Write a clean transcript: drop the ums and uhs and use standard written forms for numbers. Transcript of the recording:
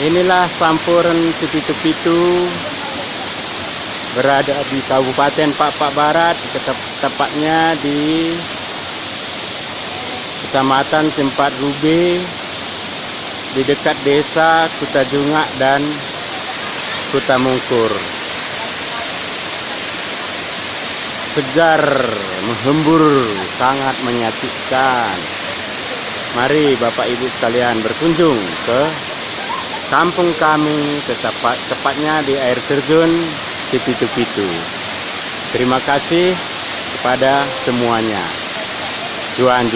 Inilah Sampuran Cipitu-Pitu, berada di Kabupaten Pak Barat, tepatnya di Kecamatan Sempat Rube, di dekat desa Kutajungak dan Kutamungkur. Segar, menghembur, sangat menyaksikan. Mari Bapak Ibu sekalian berkunjung ke kampung kami, tepatnya di air terjun Cipitu-Pitu. Terima kasih kepada semuanya. Juan.